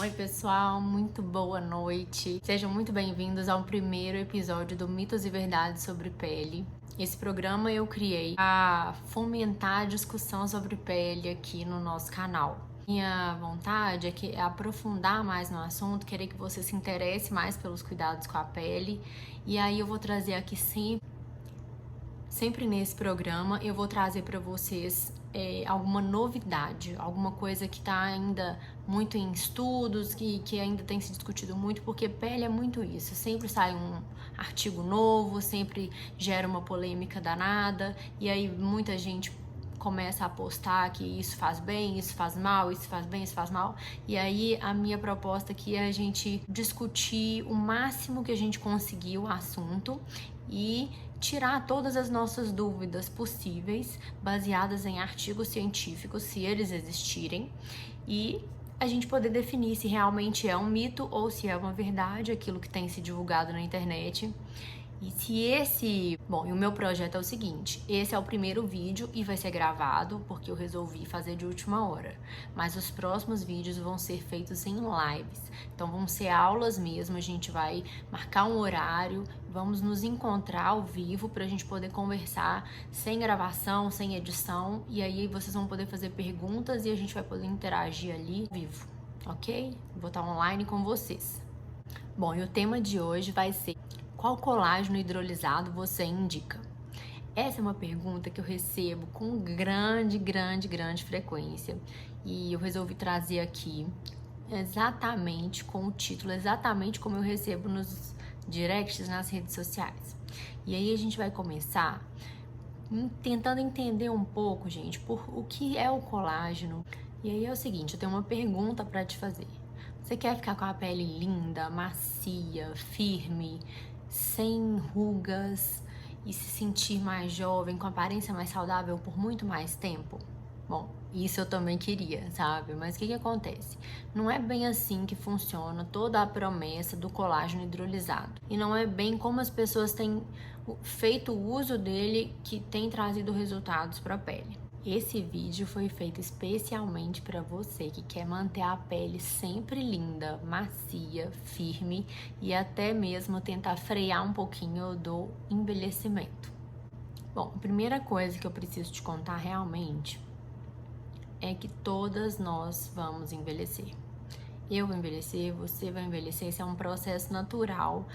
Oi pessoal, muito boa noite. Sejam muito bem-vindos ao primeiro episódio do Mitos e Verdades sobre Pele. Esse programa eu criei para fomentar a discussão sobre pele aqui no nosso canal. Minha vontade é aprofundar mais no assunto, querer que você se interesse mais pelos cuidados com a pele. E aí eu vou trazer aqui sempre nesse programa, eu vou trazer para vocês alguma novidade, alguma coisa que está ainda muito em estudos, que ainda tem se discutido muito, porque pele é muito isso, sempre sai um artigo novo, sempre gera uma polêmica danada, e aí muita gente começa a apostar que isso faz bem, isso faz mal, isso faz bem, isso faz mal. E aí a minha proposta aqui é a gente discutir o máximo que a gente conseguir o assunto e tirar todas as nossas dúvidas possíveis, baseadas em artigos científicos, se eles existirem, e a gente poder definir se realmente é um mito ou se é uma verdade aquilo que tem se divulgado na internet. E o meu projeto é o seguinte, esse é o primeiro vídeo e vai ser gravado porque eu resolvi fazer de última hora, mas os próximos vídeos vão ser feitos em lives, então vão ser aulas mesmo, a gente vai marcar um horário, vamos nos encontrar ao vivo pra gente poder conversar sem gravação, sem edição, e aí vocês vão poder fazer perguntas e a gente vai poder interagir ali ao vivo, ok? Vou estar online com vocês. Bom, e o tema de hoje vai ser: qual colágeno hidrolisado você indica? Essa é uma pergunta que eu recebo com grande frequência e eu resolvi trazer aqui exatamente com o título, exatamente como eu recebo nos directs nas redes sociais. E aí a gente vai começar tentando entender um pouco, gente, por o que é o colágeno. E aí é o seguinte, eu tenho uma pergunta para te fazer. Você quer ficar com a pele linda, macia, firme, sem rugas e se sentir mais jovem, com aparência mais saudável por muito mais tempo? Bom, isso eu também queria, sabe? Mas o que acontece? Não é bem assim que funciona toda a promessa do colágeno hidrolisado. E não é bem como as pessoas têm feito o uso dele que tem trazido resultados para a pele. Esse vídeo foi feito especialmente para você que quer manter a pele sempre linda, macia, firme e até mesmo tentar frear um pouquinho do envelhecimento. Bom, a primeira coisa que eu preciso te contar realmente é que todas nós vamos envelhecer. Eu vou envelhecer, você vai envelhecer, esse é um processo natural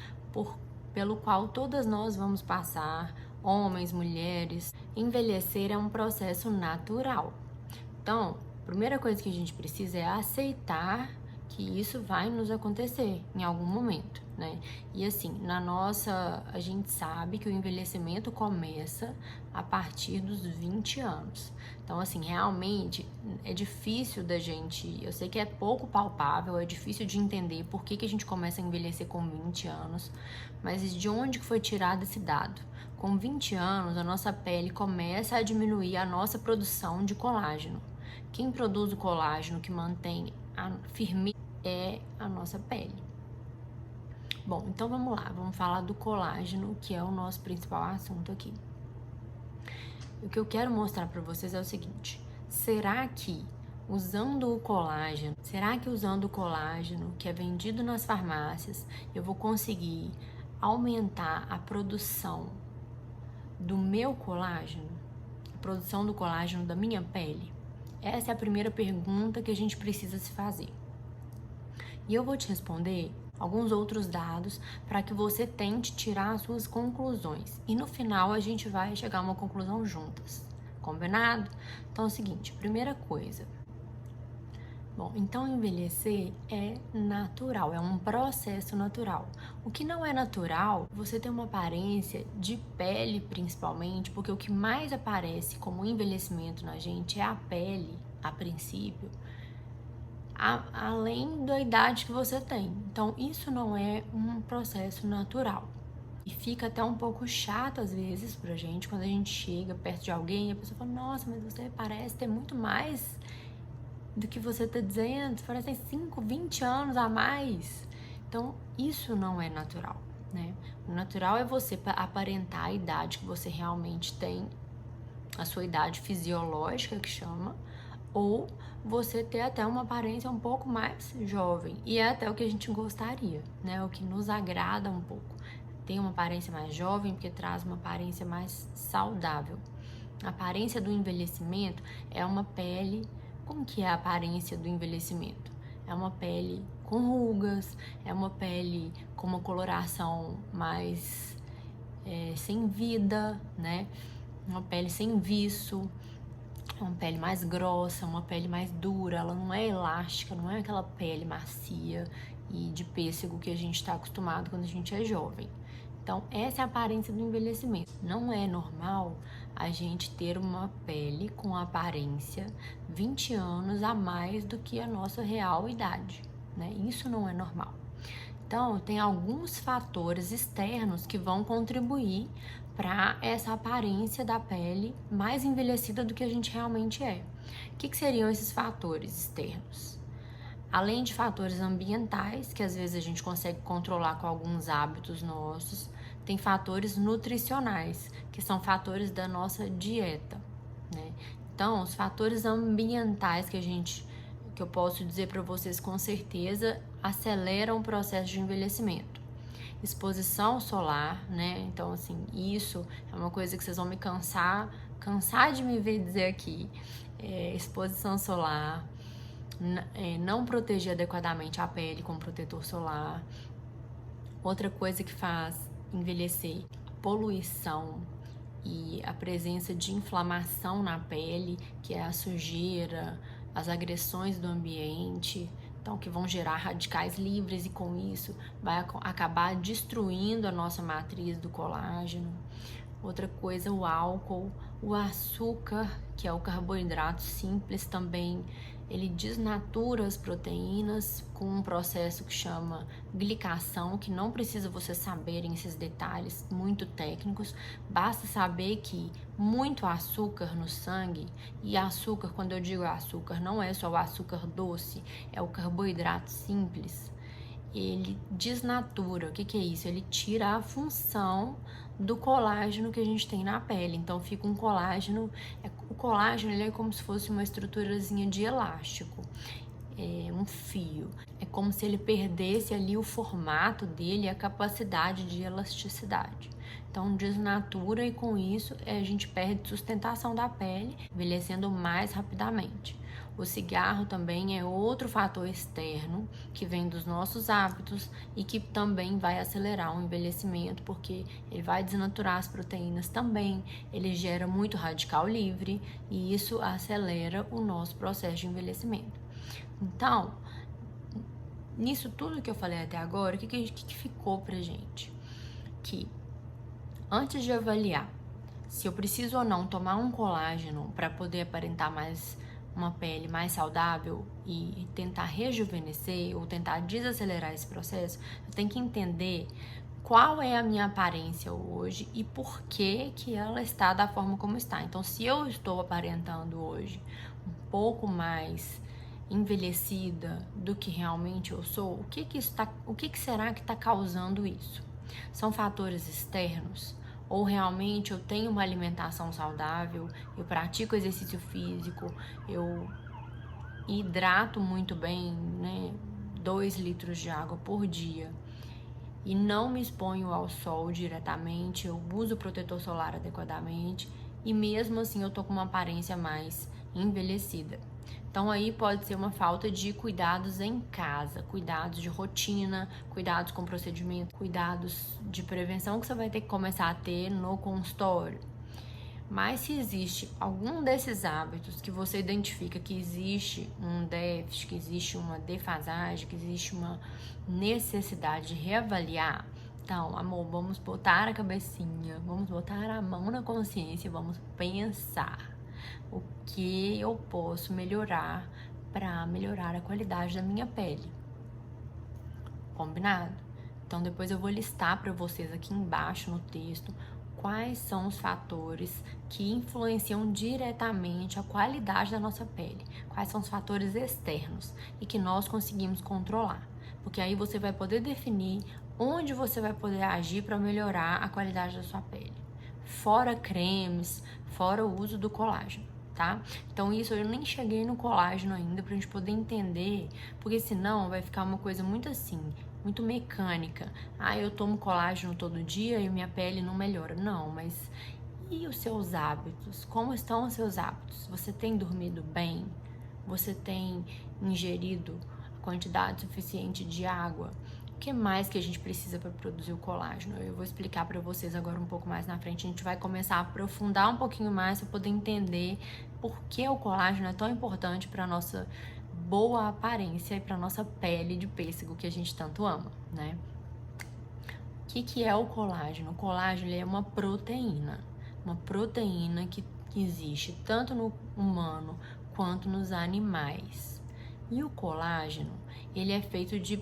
pelo qual todas nós vamos passar, homens, mulheres. Envelhecer é um processo natural. Então, a primeira coisa que a gente precisa é aceitar que isso vai nos acontecer em algum momento, né? E assim, a gente sabe que o envelhecimento começa a partir dos 20 anos. Então, assim, realmente é difícil eu sei que é pouco palpável, é difícil de entender por que a gente começa a envelhecer com 20 anos, mas de onde que foi tirado esse dado? Com 20 anos, a nossa pele começa a diminuir a nossa produção de colágeno. Quem produz o colágeno que mantém a firmeza é a nossa pele. Bom, então vamos lá, vamos falar do colágeno, que é o nosso principal assunto aqui. O que eu quero mostrar para vocês é o seguinte: será que usando o colágeno que é vendido nas farmácias, eu vou conseguir aumentar a produção do meu colágeno, a produção do colágeno da minha pele? Essa é a primeira pergunta que a gente precisa se fazer. E eu vou te responder alguns outros dados para que você tente tirar as suas conclusões. E no final a gente vai chegar a uma conclusão juntas. Combinado? Então é o seguinte, primeira coisa. Bom, então envelhecer é natural, é um processo natural. O que não é natural, você tem uma aparência de pele principalmente, porque o que mais aparece como envelhecimento na gente é a pele, a princípio, além da idade que você tem. Então, isso não é um processo natural. E fica até um pouco chato às vezes pra gente, quando a gente chega perto de alguém e a pessoa fala: nossa, mas você parece ter muito mais do que você tá dizendo, parece ter 5, 20 anos a mais. Então, isso não é natural, né? O natural é você aparentar a idade que você realmente tem, a sua idade fisiológica que chama, ou você ter até uma aparência um pouco mais jovem, e é até o que a gente gostaria, né? O que nos agrada um pouco. Ter uma aparência mais jovem, porque traz uma aparência mais saudável. A aparência do envelhecimento é uma pele. Como que é a aparência do envelhecimento? É uma pele com rugas, é uma pele com uma coloração mais sem vida, né? Uma pele sem viço, uma pele mais grossa, uma pele mais dura. Ela não é elástica, não é aquela pele macia e de pêssego que a gente está acostumado quando a gente é jovem. Então, essa é a aparência do envelhecimento. Não é normal a gente ter uma pele com aparência 20 anos a mais do que a nossa real idade, né? Isso não é normal. Então, tem alguns fatores externos que vão contribuir para essa aparência da pele mais envelhecida do que a gente realmente é. O que seriam esses fatores externos? Além de fatores ambientais, que às vezes a gente consegue controlar com alguns hábitos nossos, tem fatores nutricionais, que são fatores da nossa dieta, né? Então, os fatores ambientais que eu posso dizer para vocês com certeza aceleram o processo de envelhecimento. Exposição solar, né? Então, assim, isso é uma coisa que vocês vão me cansar de me ver dizer aqui. Exposição solar, não proteger adequadamente a pele com protetor solar. Outra coisa que faz envelhecer, poluição e a presença de inflamação na pele, que é a sujeira, as agressões do ambiente, então que vão gerar radicais livres e com isso vai acabar destruindo a nossa matriz do colágeno. Outra coisa, o álcool, o açúcar, que é o carboidrato simples também, ele desnatura as proteínas com um processo que chama glicação, que não precisa vocês saberem esses detalhes muito técnicos, basta saber que muito açúcar no sangue, e açúcar, quando eu digo açúcar, não é só o açúcar doce, é o carboidrato simples, ele desnatura. O que é isso? Ele tira a função do colágeno que a gente tem na pele. Então fica um colágeno, o colágeno ele é como se fosse uma estruturazinha de elástico, um fio. É como se ele perdesse ali o formato dele, a capacidade de elasticidade. Então desnatura e com isso a gente perde sustentação da pele, envelhecendo mais rapidamente. O cigarro também é outro fator externo que vem dos nossos hábitos e que também vai acelerar o envelhecimento, porque ele vai desnaturar as proteínas também, ele gera muito radical livre e isso acelera o nosso processo de envelhecimento. Então, nisso tudo que eu falei até agora, o que ficou pra gente? Que antes de avaliar se eu preciso ou não tomar um colágeno para poder aparentar mais uma pele mais saudável e tentar rejuvenescer ou tentar desacelerar esse processo, eu tenho que entender qual é a minha aparência hoje e por que ela está da forma como está. Então, se eu estou aparentando hoje um pouco mais envelhecida do que realmente eu sou, o que será que está causando isso? São fatores externos? Ou realmente eu tenho uma alimentação saudável, eu pratico exercício físico, eu hidrato muito bem, né, 2 litros de água por dia e não me exponho ao sol diretamente, eu uso protetor solar adequadamente e mesmo assim eu tô com uma aparência mais envelhecida. Então aí pode ser uma falta de cuidados em casa, cuidados de rotina, cuidados com procedimento, cuidados de prevenção que você vai ter que começar a ter no consultório. Mas se existe algum desses hábitos que você identifica que existe um déficit, que existe uma defasagem, que existe uma necessidade de reavaliar, então, amor, vamos botar a cabecinha, vamos botar a mão na consciência, vamos pensar o que eu posso melhorar para melhorar a qualidade da minha pele. Combinado? Então, depois eu vou listar para vocês aqui embaixo no texto quais são os fatores que influenciam diretamente a qualidade da nossa pele, quais são os fatores externos e que nós conseguimos controlar, porque aí você vai poder definir onde você vai poder agir para melhorar a qualidade da sua pele, fora cremes, fora o uso do colágeno, tá? Então isso eu nem cheguei no colágeno ainda pra gente poder entender, porque senão vai ficar uma coisa muito assim, muito mecânica. Ah, eu tomo colágeno todo dia e minha pele não melhora. Não, mas e os seus hábitos? Como estão os seus hábitos? Você tem dormido bem? Você tem ingerido a quantidade suficiente de água? O que mais que a gente precisa para produzir o colágeno? Eu vou explicar para vocês agora um pouco mais na frente. A gente vai começar a aprofundar um pouquinho mais para poder entender por que o colágeno é tão importante para nossa boa aparência e para nossa pele de pêssego que a gente tanto ama, né? O que é o colágeno? O colágeno é uma proteína que existe tanto no humano quanto nos animais. E o colágeno, ele é feito de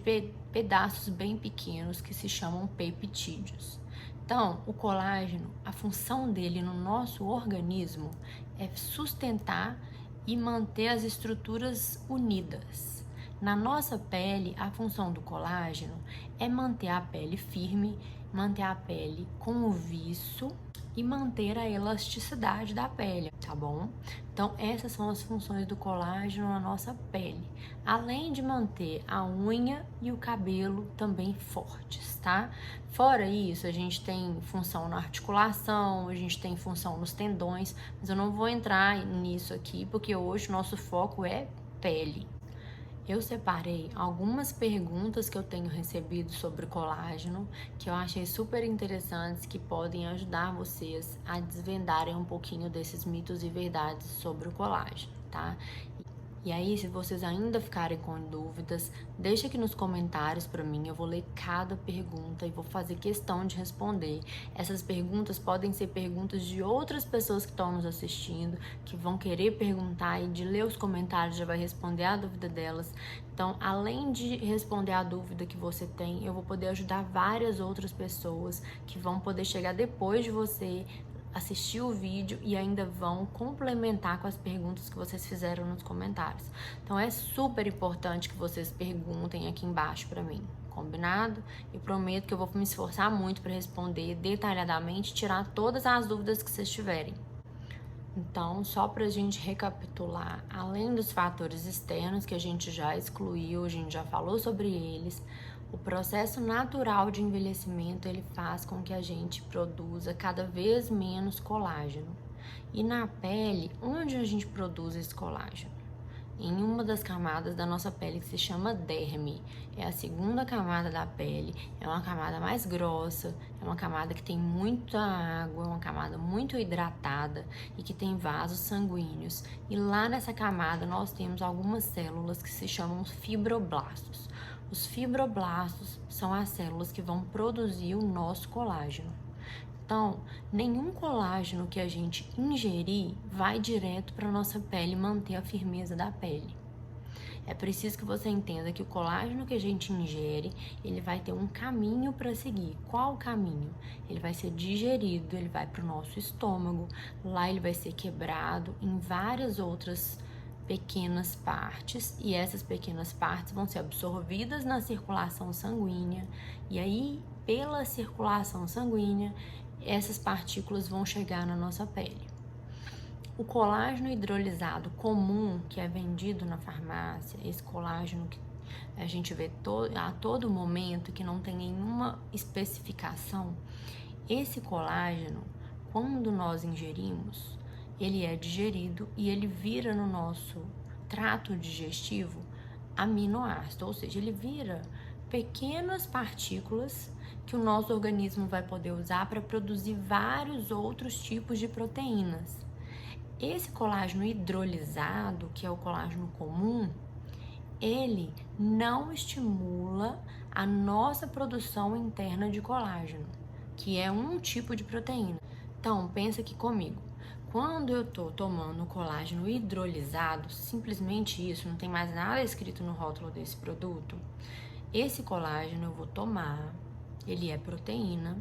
pedaços bem pequenos que se chamam peptídeos. Então, o colágeno, a função dele no nosso organismo é sustentar e manter as estruturas unidas. Na nossa pele, a função do colágeno é manter a pele firme, manter a pele com o viço e manter a elasticidade da pele, tá bom? Então, essas são as funções do colágeno na nossa pele, além de manter a unha e o cabelo também fortes, tá? Fora isso, a gente tem função na articulação, a gente tem função nos tendões, mas eu não vou entrar nisso aqui, porque hoje o nosso foco é pele. Eu separei algumas perguntas que eu tenho recebido sobre colágeno, que eu achei super interessantes, que podem ajudar vocês a desvendarem um pouquinho desses mitos e verdades sobre o colágeno, tá? E aí, se vocês ainda ficarem com dúvidas, deixa aqui nos comentários para mim, eu vou ler cada pergunta e vou fazer questão de responder. Essas perguntas podem ser perguntas de outras pessoas que estão nos assistindo, que vão querer perguntar, e de ler os comentários já vai responder a dúvida delas. Então, além de responder a dúvida que você tem, eu vou poder ajudar várias outras pessoas que vão poder chegar depois de você, assistir o vídeo e ainda vão complementar com as perguntas que vocês fizeram nos comentários. Então é super importante que vocês perguntem aqui embaixo para mim, combinado? Eu prometo que eu vou me esforçar muito para responder detalhadamente, tirar todas as dúvidas que vocês tiverem. Então, só para a gente recapitular, além dos fatores externos que a gente já excluiu, a gente já falou sobre eles, o processo natural de envelhecimento, ele faz com que a gente produza cada vez menos colágeno. E na pele, onde a gente produz esse colágeno? Em uma das camadas da nossa pele que se chama derme. É a segunda camada da pele, é uma camada mais grossa, é uma camada que tem muita água, é uma camada muito hidratada e que tem vasos sanguíneos. E lá nessa camada nós temos algumas células que se chamam fibroblastos. Os fibroblastos são as células que vão produzir o nosso colágeno. Então, nenhum colágeno que a gente ingerir vai direto para a nossa pele manter a firmeza da pele. É preciso que você entenda que o colágeno que a gente ingere, ele vai ter um caminho para seguir. Qual o caminho? Ele vai ser digerido, ele vai para o nosso estômago, lá ele vai ser quebrado em várias outras pequenas partes, e essas pequenas partes vão ser absorvidas na circulação sanguínea, e aí, pela circulação sanguínea, essas partículas vão chegar na nossa pele. O colágeno hidrolisado comum, que é vendido na farmácia, esse colágeno que a gente vê a todo momento, que não tem nenhuma especificação, esse colágeno, quando nós ingerimos, ele é digerido e ele vira no nosso trato digestivo aminoácido, ou seja, ele vira pequenas partículas que o nosso organismo vai poder usar para produzir vários outros tipos de proteínas. Esse colágeno hidrolisado, que é o colágeno comum, ele não estimula a nossa produção interna de colágeno, que é um tipo de proteína. Então, pensa aqui comigo. Quando eu tô tomando colágeno hidrolisado, simplesmente isso, não tem mais nada escrito no rótulo desse produto, esse colágeno eu vou tomar, ele é proteína,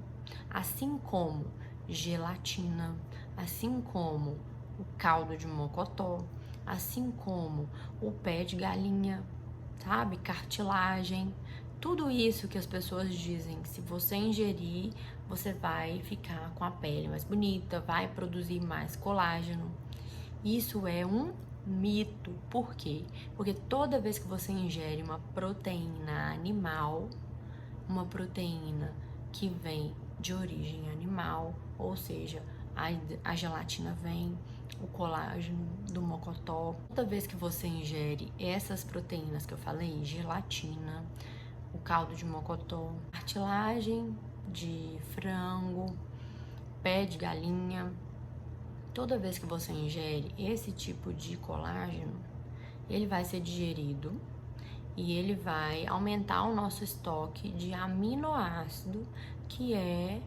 assim como gelatina, assim como o caldo de mocotó, assim como o pé de galinha, sabe? Cartilagem, tudo isso que as pessoas dizem que se você ingerir, você vai ficar com a pele mais bonita, vai produzir mais colágeno. Isso é um mito. Por quê? Porque toda vez que você ingere uma proteína animal, uma proteína que vem de origem animal, ou seja, a gelatina vem, o colágeno do mocotó. Toda vez que você ingere essas proteínas que eu falei, gelatina, o caldo de mocotó, cartilagem de frango, pé de galinha, toda vez que você ingere esse tipo de colágeno, ele vai ser digerido e ele vai aumentar o nosso estoque de aminoácido, que é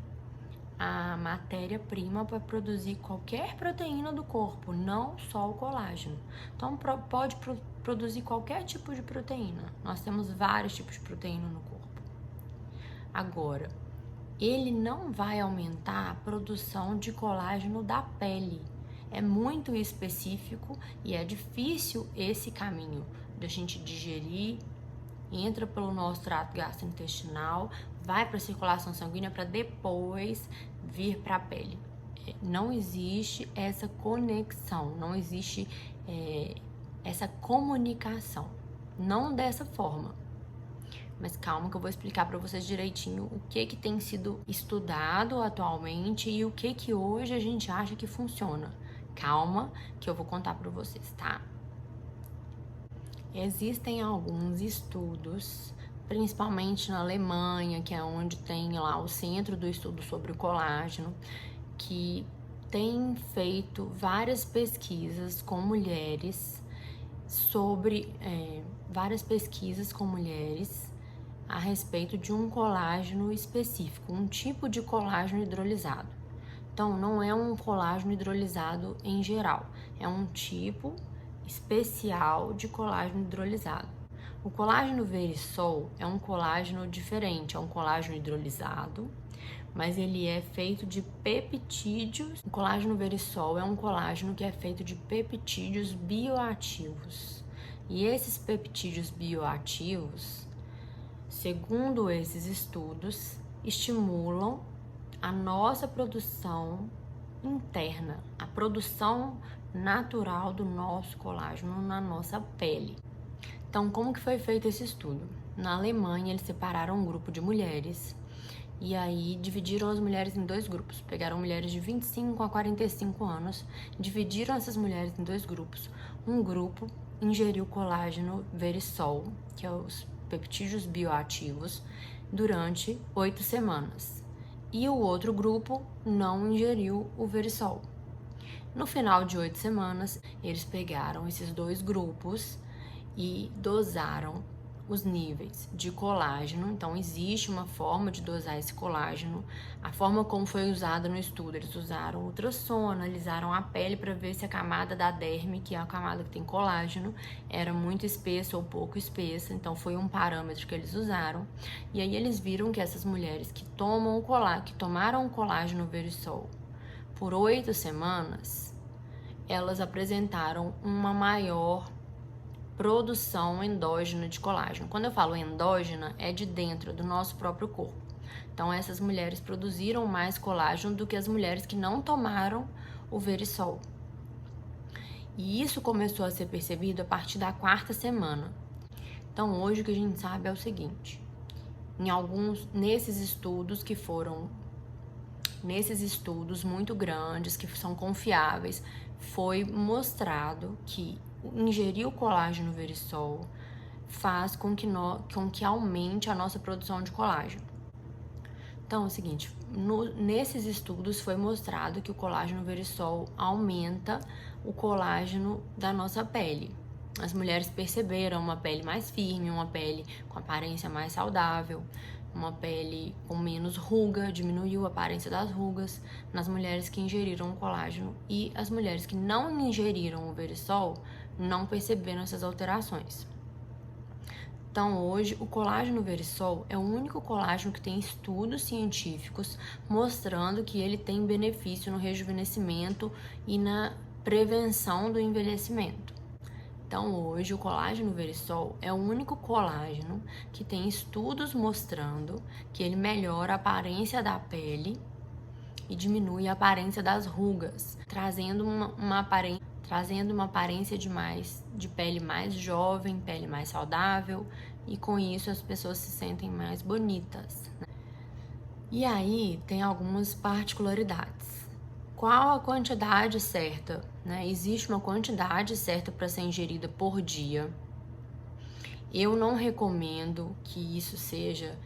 a matéria-prima para produzir qualquer proteína do corpo, não só o colágeno. Então, pode produzir qualquer tipo de proteína. Nós temos vários tipos de proteína no corpo. Agora, ele não vai aumentar a produção de colágeno da pele. É muito específico e é difícil esse caminho da gente digerir, entra pelo nosso trato gastrointestinal, vai para a circulação sanguínea para depois vir para a pele. Não existe essa conexão, não existe essa comunicação, não dessa forma. Mas calma que eu vou explicar para vocês direitinho o que tem sido estudado atualmente e o que hoje a gente acha que funciona. Calma que eu vou contar para vocês, tá? Existem alguns estudos, principalmente na Alemanha, que é onde tem lá o centro do estudo sobre o colágeno, que tem feito várias pesquisas com mulheres a respeito de um colágeno específico, um tipo de colágeno hidrolisado. Então, não é um colágeno hidrolisado em geral, é um tipo especial de colágeno hidrolisado. O colágeno Verisol é um colágeno diferente, é um colágeno hidrolisado, mas ele é feito de peptídeos. O colágeno Verisol é um colágeno que é feito de peptídeos bioativos. E esses peptídeos bioativos, segundo esses estudos, estimulam a nossa produção interna, a produção natural do nosso colágeno na nossa pele. Então, como que foi feito esse estudo? Na Alemanha, eles separaram um grupo de mulheres e aí dividiram as mulheres em dois grupos. Pegaram mulheres de 25 a 45 anos, dividiram essas mulheres em dois grupos. Um grupo ingeriu colágeno Verisol, que é os peptídeos bioativos, durante 8 semanas. E o outro grupo não ingeriu o Verisol. No final de 8 semanas, eles pegaram esses dois grupos e dosaram os níveis de colágeno. Então, existe uma forma de dosar esse colágeno. A forma como foi usada no estudo, eles usaram ultrassom, analisaram a pele para ver se a camada da derme, que é a camada que tem colágeno, era muito espessa ou pouco espessa. Então, foi um parâmetro que eles usaram. E aí, eles viram que essas mulheres que tomaram o colágeno Verisol por 8 semanas, elas apresentaram uma maior produção endógena de colágeno. Quando eu falo endógena, é de dentro do nosso próprio corpo. Então, essas mulheres produziram mais colágeno do que as mulheres que não tomaram o Verisol. E isso começou a ser percebido a partir da 4ª semana. Então, hoje o que a gente sabe é o seguinte: nesses estudos muito grandes, que são confiáveis, foi mostrado que ingerir o colágeno Verisol faz com que aumente a nossa produção de colágeno. Então, é o seguinte, nesses estudos foi mostrado que o colágeno Verisol aumenta o colágeno da nossa pele. As mulheres perceberam uma pele mais firme, uma pele com aparência mais saudável, uma pele com menos ruga, diminuiu a aparência das rugas nas mulheres que ingeriram o colágeno, e as mulheres que não ingeriram o Verisol não perceberam essas alterações. Então, hoje, o colágeno Verisol é o único colágeno que tem estudos científicos mostrando que ele tem benefício no rejuvenescimento e na prevenção do envelhecimento. Então, hoje, o colágeno Verisol é o único colágeno que tem estudos mostrando que ele melhora a aparência da pele e diminui a aparência das rugas, trazendo uma aparência, trazendo uma aparência de pele mais jovem, pele mais saudável, e com isso as pessoas se sentem mais bonitas, né? E aí tem algumas particularidades. Qual a quantidade certa, né? Existe uma quantidade certa para ser ingerida por dia. Eu não recomendo que isso seja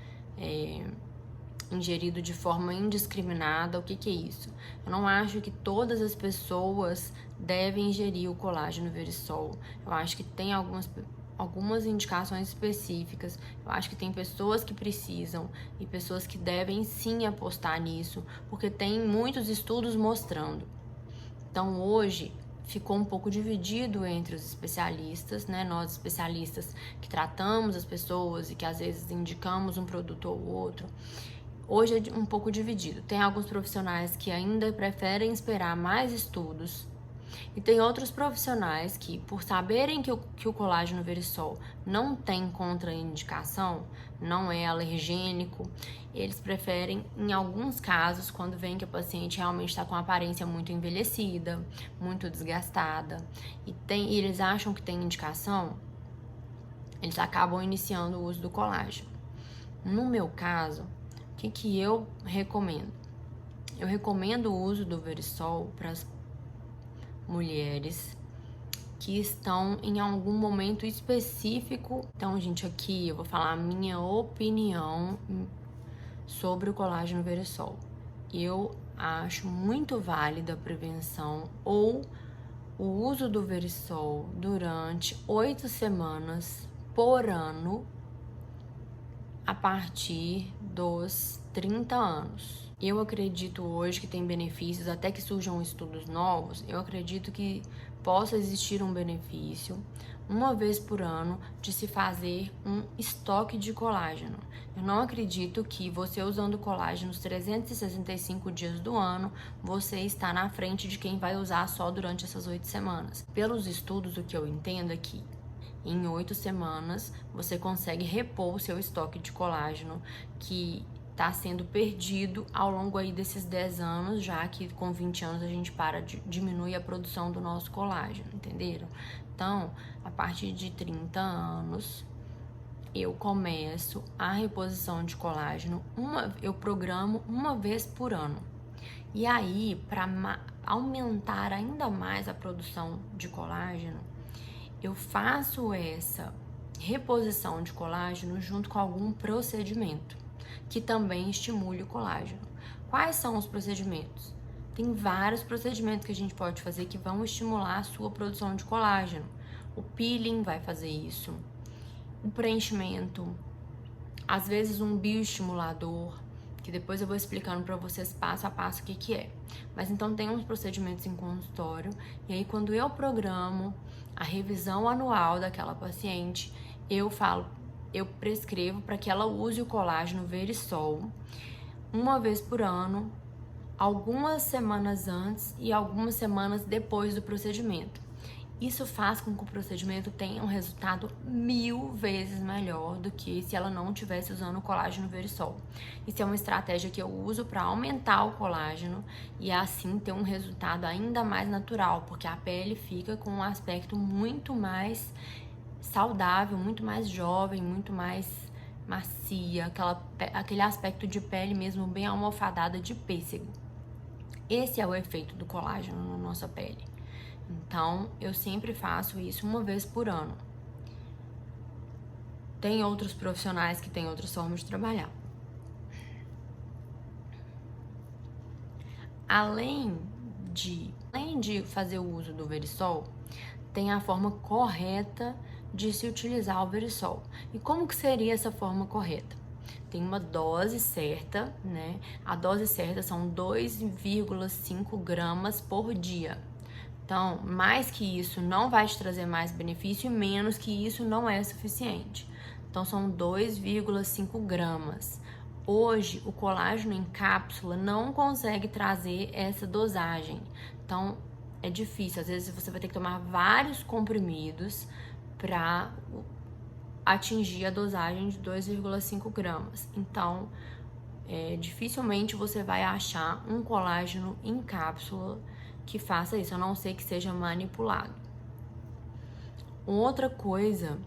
ingerido de forma indiscriminada. O que é isso? Eu não acho que todas as pessoas devem ingerir o colágeno Verisol. Eu acho que tem algumas indicações específicas. Eu acho que tem pessoas que precisam e pessoas que devem sim apostar nisso, porque tem muitos estudos mostrando. Então hoje ficou um pouco dividido entre os especialistas, né? Nós especialistas que tratamos as pessoas e que às vezes indicamos um produto ou outro. Hoje é um pouco dividido. Tem alguns profissionais que ainda preferem esperar mais estudos, e tem outros profissionais que, por saberem que o colágeno Verisol não tem contraindicação, não é alergênico, eles preferem, em alguns casos, quando veem que a paciente realmente está com a aparência muito envelhecida, muito desgastada, e eles acham que tem indicação, eles acabam iniciando o uso do colágeno. No meu caso, o que eu recomendo? Eu recomendo o uso do Verisol para as mulheres que estão em algum momento específico. Então, gente, aqui eu vou falar a minha opinião sobre o colágeno Verisol. Eu acho muito válida a prevenção ou o uso do Verisol durante 8 semanas por ano a partir dos 30 anos. Eu acredito hoje que tem benefícios, até que surjam estudos novos, eu acredito que possa existir um benefício, uma vez por ano, de se fazer um estoque de colágeno. Eu não acredito que você usando colágeno os 365 dias do ano, você está na frente de quem vai usar só durante essas 8 semanas. Pelos estudos, o que eu entendo é que em 8 semanas você consegue repor o seu estoque de colágeno que está sendo perdido ao longo aí desses 10 anos, já que com 20 anos a gente diminui a produção do nosso colágeno, entenderam? Então, a partir de 30 anos, eu começo a reposição de colágeno, eu programo uma vez por ano. E aí, para aumentar ainda mais a produção de colágeno, eu faço essa reposição de colágeno junto com algum procedimento que também estimule o colágeno. Quais são os procedimentos? Tem vários procedimentos que a gente pode fazer que vão estimular a sua produção de colágeno. O peeling vai fazer isso, o preenchimento, às vezes um bioestimulador, que depois eu vou explicando para vocês passo a passo o que é. Mas então tem uns procedimentos em consultório, e aí quando eu programo a revisão anual daquela paciente, eu prescrevo para que ela use o colágeno Verisol uma vez por ano, algumas semanas antes e algumas semanas depois do procedimento. Isso faz com que o procedimento tenha um resultado 1000 vezes melhor do que se ela não estivesse usando o colágeno Verisol. Isso é uma estratégia que eu uso para aumentar o colágeno e assim ter um resultado ainda mais natural, porque a pele fica com um aspecto muito mais saudável, muito mais jovem, muito mais macia, aquele aspecto de pele mesmo bem almofadada de pêssego. Esse é o efeito do colágeno na nossa pele. Então, eu sempre faço isso uma vez por ano. Tem outros profissionais que têm outras formas de trabalhar. Além de fazer o uso do Verisol, tem a forma correta de se utilizar o Verisol. E como que seria essa forma correta? Tem uma dose certa, né? A dose certa são 2,5 gramas por dia. Então, mais que isso não vai te trazer mais benefício e menos que isso não é suficiente. Então, são 2,5 gramas. Hoje, o colágeno em cápsula não consegue trazer essa dosagem. Então, é difícil. Às vezes, você vai ter que tomar vários comprimidos para atingir a dosagem de 2,5 gramas. Então, dificilmente você vai achar um colágeno em cápsula que faça isso, a não ser que seja manipulado. Outra coisa,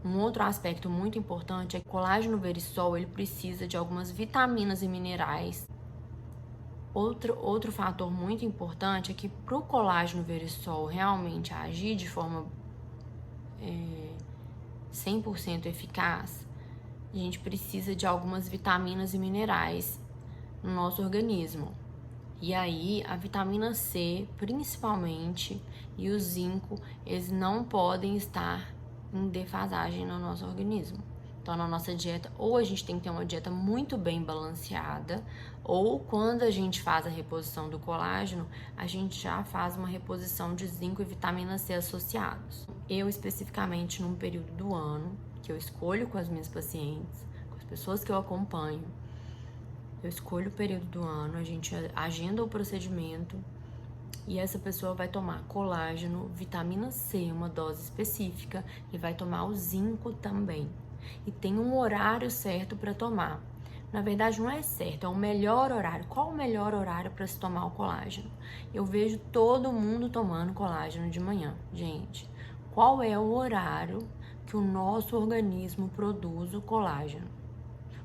um outro aspecto muito importante é que o colágeno verisol, ele precisa de algumas vitaminas e minerais. Outro fator muito importante é que para o colágeno verisol realmente agir de forma 100% eficaz, a gente precisa de algumas vitaminas e minerais no nosso organismo. E aí, a vitamina C, principalmente, e o zinco, eles não podem estar em defasagem no nosso organismo. Então, na nossa dieta, ou a gente tem que ter uma dieta muito bem balanceada, ou quando a gente faz a reposição do colágeno, a gente já faz uma reposição de zinco e vitamina C associados. Eu, especificamente, num período do ano, que eu escolho com as minhas pacientes, com as pessoas que eu acompanho, eu escolho o período do ano, a gente agenda o procedimento e essa pessoa vai tomar colágeno, vitamina C, uma dose específica, e vai tomar o zinco também. E tem um horário certo para tomar. Na verdade, não é certo, é o melhor horário. Qual o melhor horário para se tomar o colágeno? Eu vejo todo mundo tomando colágeno de manhã. Gente, qual é o horário que o nosso organismo produz o colágeno?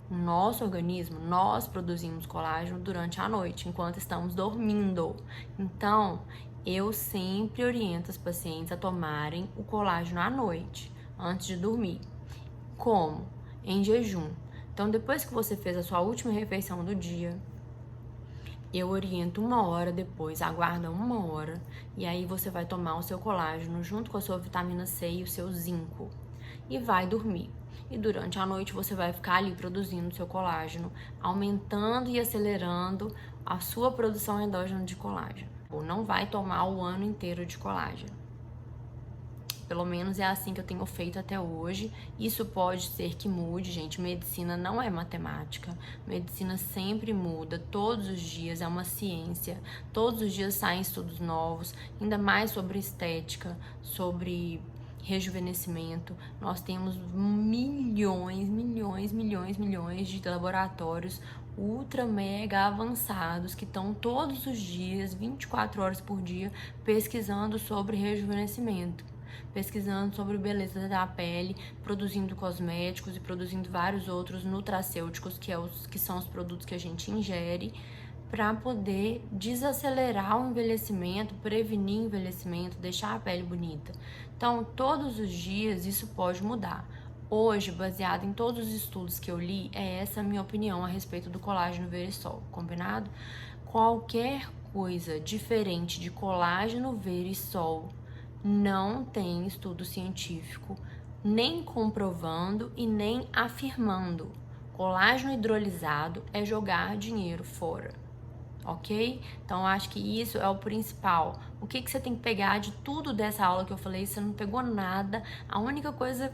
O nosso organismo, nós produzimos colágeno durante a noite, enquanto estamos dormindo. Então, eu sempre oriento os pacientes a tomarem o colágeno à noite, antes de dormir. Como? Em jejum. Então, depois que você fez a sua última refeição do dia, eu oriento 1 hora depois, aguarda 1 hora, e aí você vai tomar o seu colágeno junto com a sua vitamina C e o seu zinco, e vai dormir. E durante a noite você vai ficar ali produzindo seu colágeno, aumentando e acelerando a sua produção endógena de colágeno. Ou não vai tomar o ano inteiro de colágeno. Pelo menos é assim que eu tenho feito até hoje. Isso pode ser que mude, gente. Medicina não é matemática. Medicina sempre muda, todos os dias, é uma ciência. Todos os dias saem estudos novos, ainda mais sobre estética, sobre rejuvenescimento. Nós temos milhões de laboratórios ultra mega avançados que estão todos os dias, 24 horas por dia, pesquisando sobre rejuvenescimento, pesquisando sobre beleza da pele, produzindo cosméticos e produzindo vários outros nutracêuticos, que são os produtos que a gente ingere, para poder desacelerar o envelhecimento, prevenir o envelhecimento, deixar a pele bonita. Então, todos os dias isso pode mudar. Hoje, baseado em todos os estudos que eu li, é essa a minha opinião a respeito do colágeno verisol, combinado? Qualquer coisa diferente de colágeno verisol não tem estudo científico, nem comprovando e nem afirmando. Colágeno hidrolisado é jogar dinheiro fora. Ok? Então, acho que isso é o principal. O que você tem que pegar de tudo dessa aula que eu falei? Você não pegou nada. A única coisa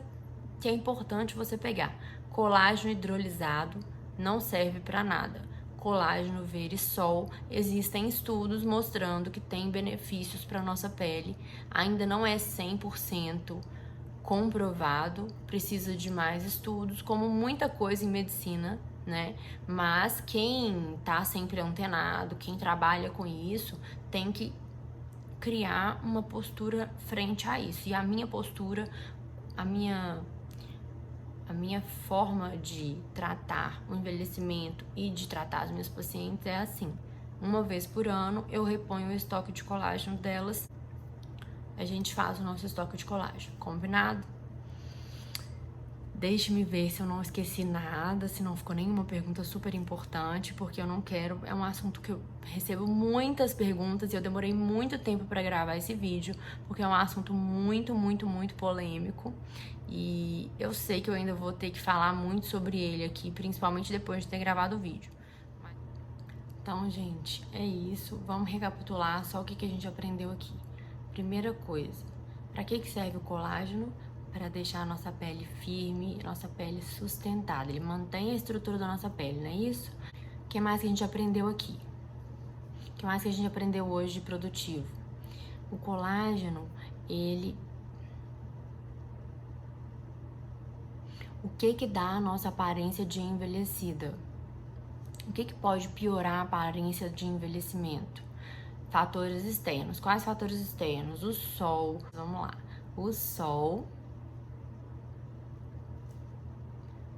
que é importante você pegar: colágeno hidrolisado não serve para nada. Colágeno verisol, existem estudos mostrando que tem benefícios para nossa pele. Ainda não é 100% comprovado, precisa de mais estudos, como muita coisa em medicina, né? Mas quem tá sempre antenado, quem trabalha com isso, tem que criar uma postura frente a isso. E a minha postura, a minha forma de tratar o envelhecimento e de tratar as minhas pacientes é assim: 1 vez por ano eu reponho o estoque de colágeno delas. A gente faz o nosso estoque de colágeno, combinado? Deixe-me ver se eu não esqueci nada, se não ficou nenhuma pergunta super importante, porque eu não quero... É um assunto que eu recebo muitas perguntas e eu demorei muito tempo para gravar esse vídeo, porque é um assunto muito polêmico. E eu sei que eu ainda vou ter que falar muito sobre ele aqui, principalmente depois de ter gravado o vídeo. Então, gente, é isso. Vamos recapitular só o que a gente aprendeu aqui. Primeira coisa, para que serve o colágeno? Para deixar a nossa pele firme, nossa pele sustentada. Ele mantém a estrutura da nossa pele, não é isso? O que mais que a gente aprendeu aqui? O que mais que a gente aprendeu hoje de produtivo? O colágeno, ele... O que dá a nossa aparência de envelhecida? O que pode piorar a aparência de envelhecimento? Fatores externos. Quais fatores externos? O sol. Vamos lá. O sol.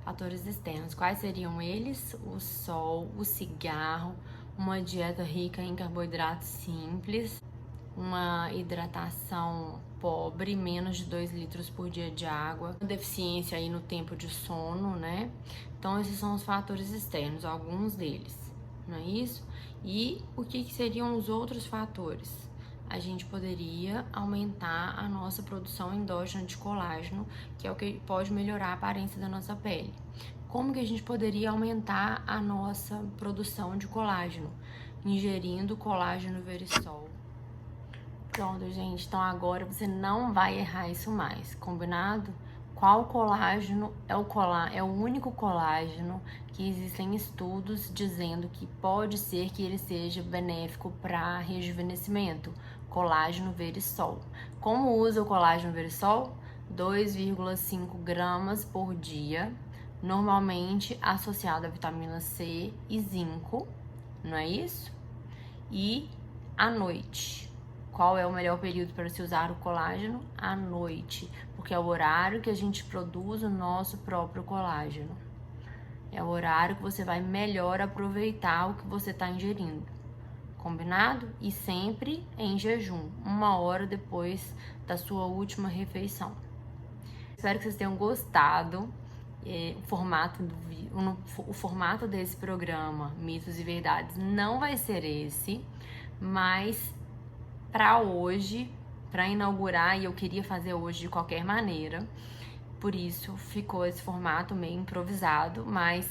Fatores externos. Quais seriam eles? O sol, o cigarro, uma dieta rica em carboidratos simples, uma hidratação pobre, menos de 2 litros por dia de água, deficiência aí no tempo de sono, né? Então esses são os fatores externos, alguns deles, não é isso? E o que seriam os outros fatores? A gente poderia aumentar a nossa produção endógena de colágeno, que é o que pode melhorar a aparência da nossa pele. Como que a gente poderia aumentar a nossa produção de colágeno? Ingerindo colágeno verisol. Pronto, gente. Então agora você não vai errar isso mais, combinado? Qual colágeno é o único colágeno que existem estudos dizendo que pode ser que ele seja benéfico para rejuvenescimento? Colágeno verisol. Como usa o colágeno verisol? 2,5 gramas por dia, normalmente associado a vitamina C e zinco, não é isso? E à noite. Qual é o melhor período para se usar o colágeno? À noite, porque é o horário que a gente produz o nosso próprio colágeno. É o horário que você vai melhor aproveitar o que você está ingerindo. Combinado? E sempre em jejum, 1 hora depois da sua última refeição. Espero que vocês tenham gostado. O formato desse programa, Mitos e Verdades, não vai ser esse, mas para hoje, para inaugurar, e eu queria fazer hoje de qualquer maneira, por isso ficou esse formato meio improvisado, mas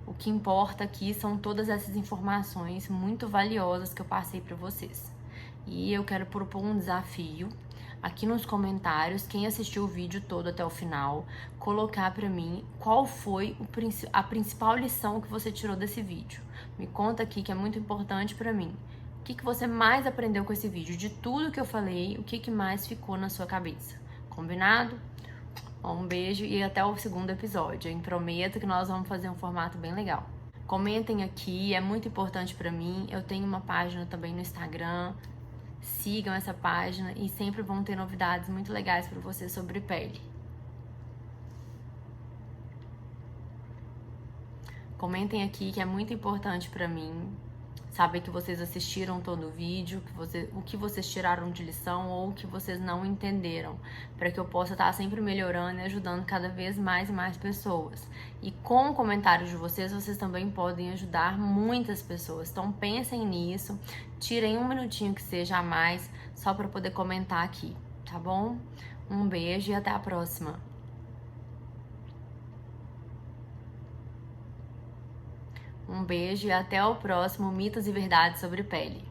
o que importa aqui são todas essas informações muito valiosas que eu passei para vocês. E eu quero propor um desafio aqui nos comentários, quem assistiu o vídeo todo até o final, colocar para mim qual foi a principal lição que você tirou desse vídeo. Me conta aqui, que é muito importante para mim. O que você mais aprendeu com esse vídeo? De tudo que eu falei, o que mais ficou na sua cabeça? Combinado? Um beijo e até o segundo episódio. Eu prometo que nós vamos fazer um formato bem legal. Comentem aqui, é muito importante para mim. Eu tenho uma página também no Instagram. Sigam essa página e sempre vão ter novidades muito legais para você sobre pele. Comentem aqui, que é muito importante para mim saber que vocês assistiram todo o vídeo, o que vocês tiraram de lição ou o que vocês não entenderam, para que eu possa estar sempre melhorando e ajudando cada vez mais e mais pessoas. E com o comentário de vocês também podem ajudar muitas pessoas. Então pensem nisso, tirem 1 minutinho que seja a mais, só para poder comentar aqui, tá bom? Um beijo e até a próxima. Um beijo e até o próximo Mitos e Verdades sobre Pele.